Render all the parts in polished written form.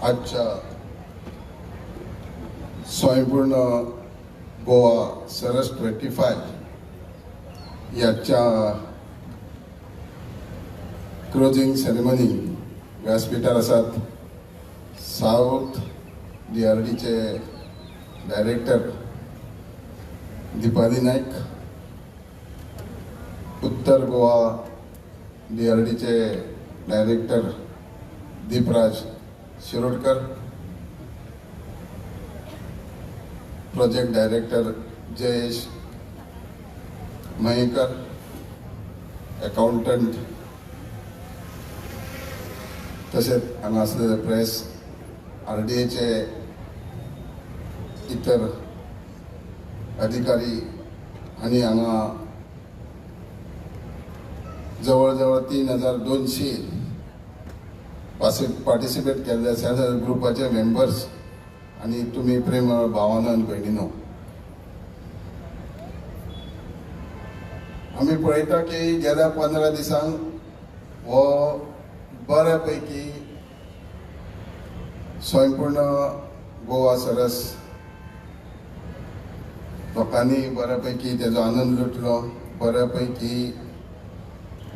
आजच्या स्वयंपूर्ण गोवा सरस 25 याच्या क्लोजिंग सेरेमनी व्यासपीठार आसात साउथ DRDचे डायरेक्टर दीपाली नाईक, उत्तर गोवा DRDचे director Deepraj Shirodkar, project director Jayesh Mayekar, accountant तसेच हांगा आसलेले प्रेस RDAचे इतर अधिकारी आणि हांगा जवळ जवळ 3200 पार्टिसिपेट केल्ले सेल्फ हेल्प ग्रुपाचे मेंबर्स आणि तुम्ही प्रेम भावानो आनी भयणीनो, आमी पळयता की गेल्या 15 दिसांक हो बऱ्यापैकी स्वयंपूर्ण गोवा सरस लोकांनी बऱ्यापैकी तेजो आनंद लुटलो. बऱ्यापैकी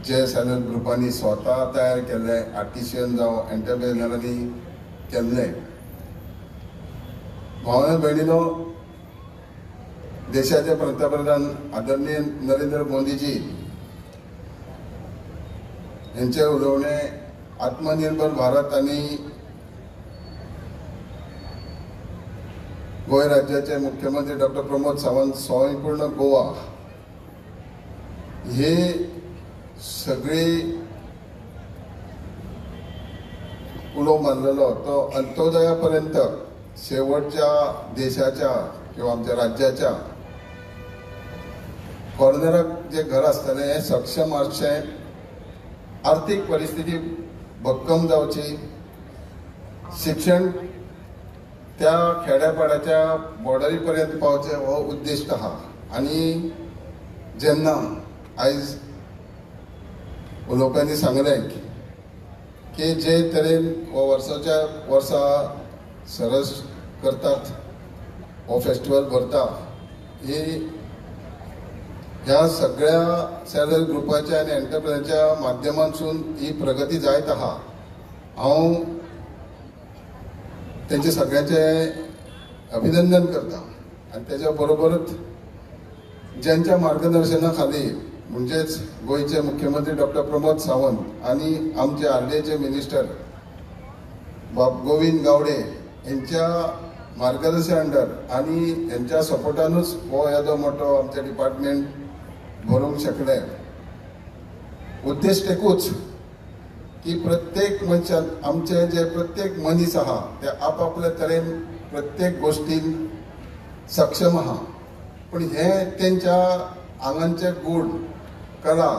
जे सेल्फ हेल्प ग्रुपांनी स्वता तयार केले, आर्टिशियन जावं एंटरप्रेनरांनी केल्ले. भावना भयणीनो, देशाचे पंतप्रधान आदरणीय नरेंद्र मोदीजी यांचे उलोवणे आत्मनिर्भर भारत आणि गोंय राज्याचे मुख्यमंत्री डॉक्टर प्रमोद सावंत स्वयंपूर्ण गोवा हे सगळी उलो मारलेलो तो अंत्योदयापर्यंत शेवटच्या देशाच्या किंवा आमच्या राज्याच्या कॉर्नराक जे घर आसतलें हें सक्षम आसचें, आर्थीक परिस्थिती भक्कम जावची, शिक्षण त्या खेड्यापाड्याच्या बॉर्डरी पर्यंत पावचे हो उद्दिश्ट आहा. आणि जेन्ना आयज उलोवप्यांनी सांगलें की जे तरेन हो वर्साच्या वर्सा सरस करतात, हो फेस्टिवल भरता, ही ह्या सगळ्या सेल्फ हेल्प ग्रुपाच्या आनी एंटरप्रेनरच्या माध्यमांतसून ही प्रगती जायत आहा. हांव तेंचे सगळ्यांचे अभिनंदन करता. आनी तेच्या बरोबरच ज्यांच्या मार्गदर्शना खाली म्हणजेच गोंयचे मुख्यमंत्री डॉक्टर प्रमोद सावंत आणि आमचे RDAचे मिनिस्टर गोविंद गावडे यांच्या मार्गदर्शन अंडर आणि यांच्या सपोर्टानूच हो येदो मोठो आमचे डिपार्टमेंट भरूंक शकले. उद्देश एकूच की प्रत्येक मनशान आमचे जे प्रत्येक मनीस आहा ते आपापल्या तरेन प्रत्येक गोष्टीन सक्षम आहा, पण हे तेंच्या आंगांचे गूण कला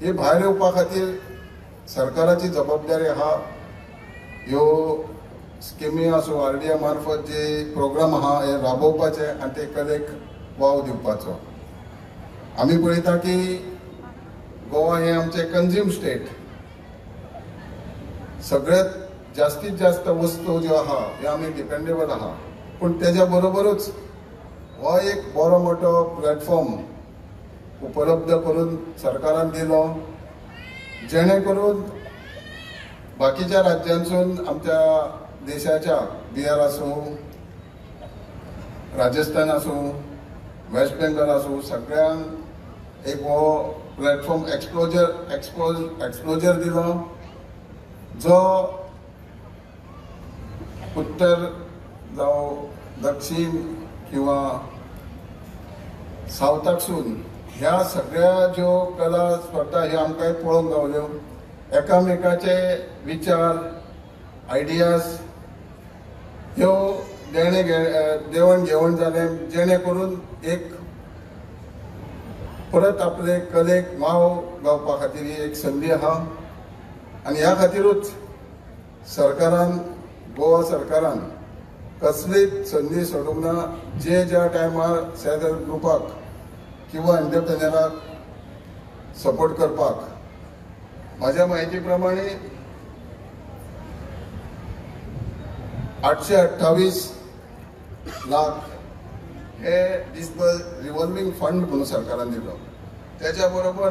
हे भायर येवपा खातीर सरकाराची जबाबदारी आहा. ह्यो स्किमी आसूं RDA मार्फत जे प्रोग्राम आहा हे राबोवपाचे आनी ते कलेक वाव दिवपाचो. आमी पळयता की गोवा हे आमचे कंज्यूम स्टेट, सगळ्यात जास्तीत जास्त वस्तू ज्यो आहा ह्यो आमी डिपेंडेबल आहा, पूण तेज्या बरोबरूच हो एक बरो मोठो प्लॅटफॉर्म उपलब्ध करून सरकारान दिलो, जेणे करून बाकीच्या राज्यांसून आमच्या देशाच्या बिहार आसूं, राजस्थान आसूं, वेस्ट बेंगॉल आसूं, सगळ्यांक एक हो प्लॅटफॉर्म एक्सप्लोजर दिलो, जो उत्तर जावं दक्षिण किंवा सावथाकसून ह्या सगळ्या ज्यो कला स्पर्धा ह्यो आमकां पळोवंक गावल्यो. एकामेकाचे विचार, आयडियाज ह्यो देवण घेवण जालें, जेणे करून एक परत आपले कलेक वाव गावपा खातीर ही एक संदी आहा. आनी ह्या खातीरूच सरकारान, गोवा सरकारान कसलीच संदी सोडूंक ना. जे ज्या टायमार सेल्फ हेल्प ग्रुपाक किंवा एंटरप्रेनराक सपोर्ट करपाक, म्हाज्या म्हायती प्रमाणे 828 लाख हे रिव्हॉल्विंग फंड म्हणून सरकारान दिलो. त्याच्या बरोबर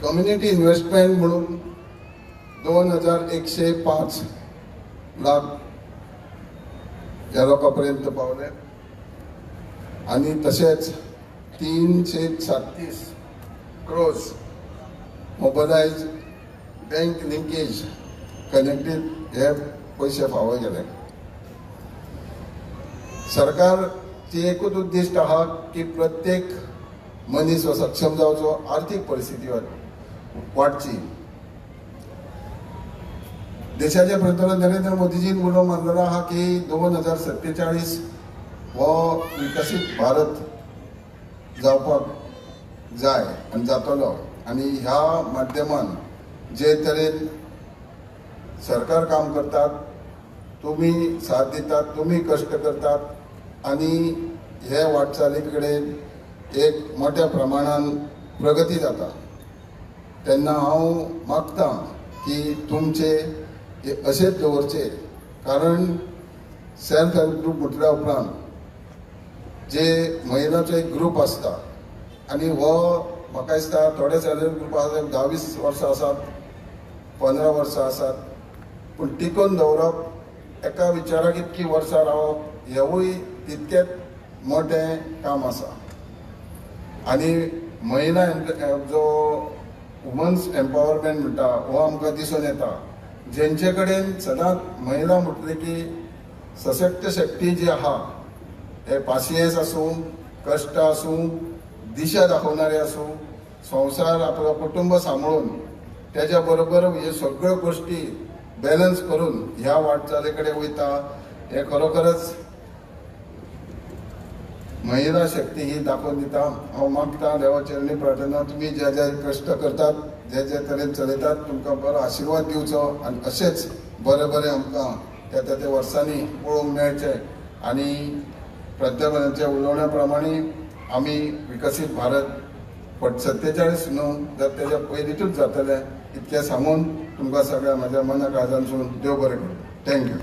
कम्युनिटी इन्व्हेस्टमेंट म्हणून 2105 लाख ह्या लोकांपर्यंत पावले आणि तसेच 337 क्रोर्स मोबायलायज बँक लिंकेज कनेक्टेड हे पैसे फावो गेले. सरकारची एकूच उद्दिष्ट आहा की प्रत्येक मनीस हो सक्षम जावचो, आर्थीक परिस्थिती वाडची. देशाचे पंतप्रधान नरेंद्र मोदीजीन उलो मारलेलो आहा की 2047 हो विकसीत भारत जावपाक जाय आनी जातलो. आनी ह्या माध्यमान जे तरेन सरकार काम करतात, तुम्ही साथ दितात, तुम्ही कष्ट करतात आणि हे वाटचाली कडेन एक मोठ्या प्रमाणान प्रगती जाता. तेन्ना हांव मागतां की तुमचे हे अशेंच दवरचे, कारण सेल्फ हेल्प ग्रुप म्हटल्या उपरांत जे महिलांचो एक ग्रुप आसता आनी हो म्हाका दिसता थोडे सेल्फ हेल्प ग्रुप आसा 10-20 वर्सां आसात, 15 वर्सां आसात, पूण टिकोवन दवरप, एका विचाराक इतकी वर्सां रावप हेवूय तितकेच मोठें काम आसा. आनी महिला जो वुमन्स एम्पावरमेंट म्हणटा हो आमकां दिसून येता. जेंचे कडेन सदांच महिला म्हटले की सशक्त शक्ती जी आहा, हे पासियेंस आसूं, कश्ट आसूं, दिशा दाखोवणारे आसूं, संवसार आपलो कुटुंब सांबाळून त्याच्या बरोबर हे सगळ्यो गोष्टी बॅलन्स करून ह्या वाटचाले कडेन वयता. हे खरोखरच महिला शक्ती ही दाखोवन दिता. हांव मागता देवाचरणी प्रार्थना तुमी जे जे कश्ट करतात, जे जे तरेन चलयतात, तुमकां बरो आशिर्वाद दिवचो आनी अशेंच बरें बरें आमकां त्या वर्सांनी पळोवंक मेळचें. आनी पंतप्रधानाच्या उलोवण्या प्रमाणे आमी विकसीत भारत 47 न्हू जर तेच्या पयलींतूच जातले इतकें सांगून तुमकां सगळ्या म्हज्या मना काळजांतसून देव बरें करूं. थँक्यू.